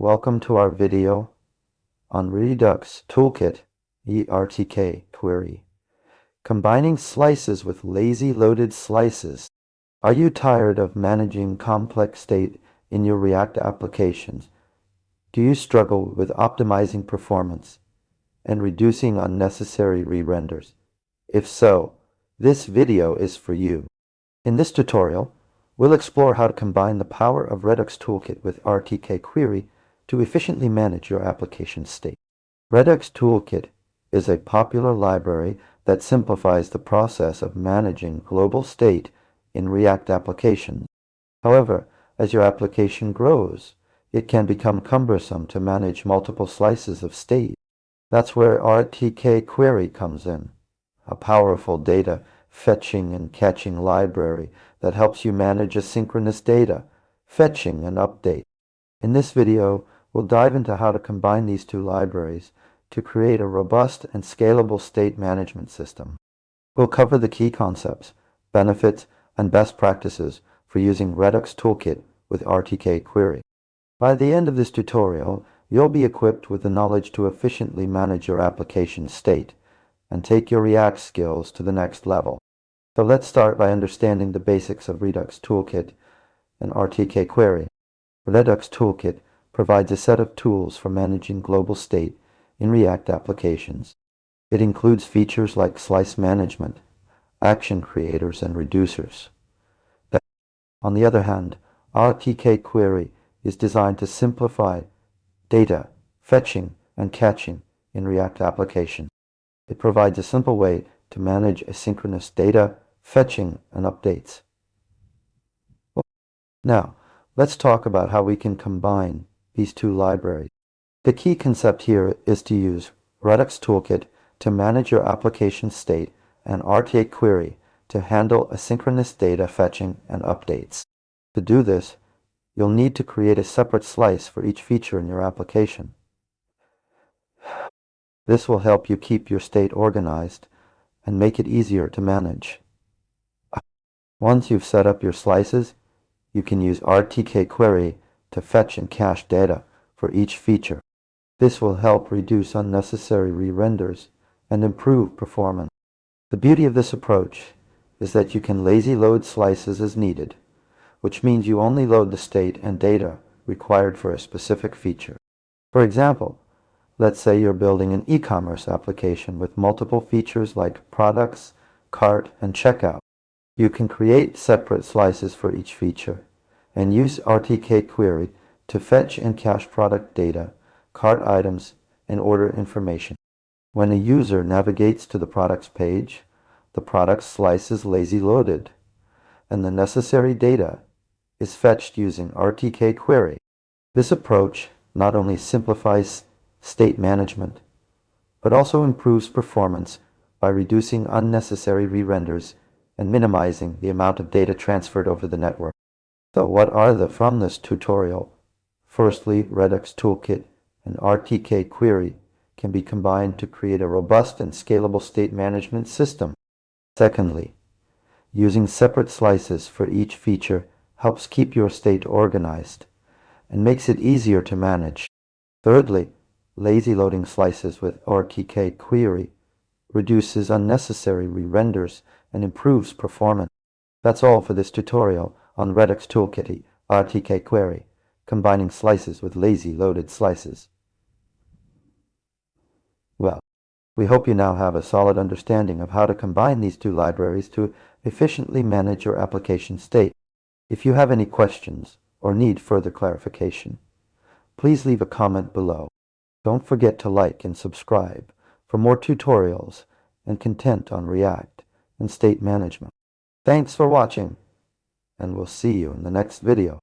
Welcome to our video on Redux Toolkit RTK Query. Combining slices with lazy loaded slices. Are you tired of managing complex state in your React applications? Do you struggle with optimizing performance and reducing unnecessary re-renders? If so, this video is for you. In this tutorial, we'll explore how to combine the power of Redux Toolkit with RTK Query to efficiently manage your application state. Redux Toolkit is a popular library that simplifies the process of managing global state in React applications. However, as your application grows, it can become cumbersome to manage multiple slices of state. That's where RTK Query comes in, a powerful data fetching and catching library that helps you manage asynchronous data, fetching and update. In this video, we'll dive into how to combine these two libraries to create a robust and scalable state management system. We'll cover the key concepts, benefits, and best practices for using Redux Toolkit with RTK Query. By the end of this tutorial, you'll be equipped with the knowledge to efficiently manage your application state and take your React skills to the next level. So let's start by understanding the basics of Redux Toolkit and RTK Query. Redux Toolkit provides a set of tools for managing global state in React applications. It includes features like slice management, action creators, and reducers. On the other hand, RTK Query is designed to simplify data fetching and catching in React applications. It provides a simple way to manage asynchronous data fetching and updates. Now, let's talk about how we can combine these two libraries. The key concept here is to use Redux Toolkit to manage your application state and RTK Query to handle asynchronous data fetching and updates. To do this, you'll need to create a separate slice for each feature in your application. This will help you keep your state organized and make it easier to manage. Once you've set up your slices, you can use RTK Query to fetch and cache data for each feature. This will help reduce unnecessary re-renders and improve performance. The beauty of this approach is that you can lazy load slices as needed, which means you only load the state and data required for a specific feature. For example, let's say you're building an e-commerce application with multiple features like products, cart, and checkout. You can create separate slices for each feature and use RTK Query to fetch and cache product data, cart items, and order information. When a user navigates to the products page, the product slice is lazy loaded, and the necessary data is fetched using RTK Query. This approach not only simplifies state management, but also improves performance by reducing unnecessary re-renders and minimizing the amount of data transferred over the network. So what are from this tutorial? Firstly, Redux Toolkit and RTK Query can be combined to create a robust and scalable state management system. Secondly, using separate slices for each feature helps keep your state organized and makes it easier to manage. Thirdly, lazy loading slices with RTK Query reduces unnecessary re-renders and improves performance. That's all for this tutorial on Redux Toolkit RTK Query, combining slices with lazy loaded slices. Well, we hope you now have a solid understanding of how to combine these two libraries to efficiently manage your application state. If you have any questions or need further clarification, please leave a comment below. Don't forget to like and subscribe for more tutorials and content on React and state management. Thanks for watching, and we'll see you in the next video.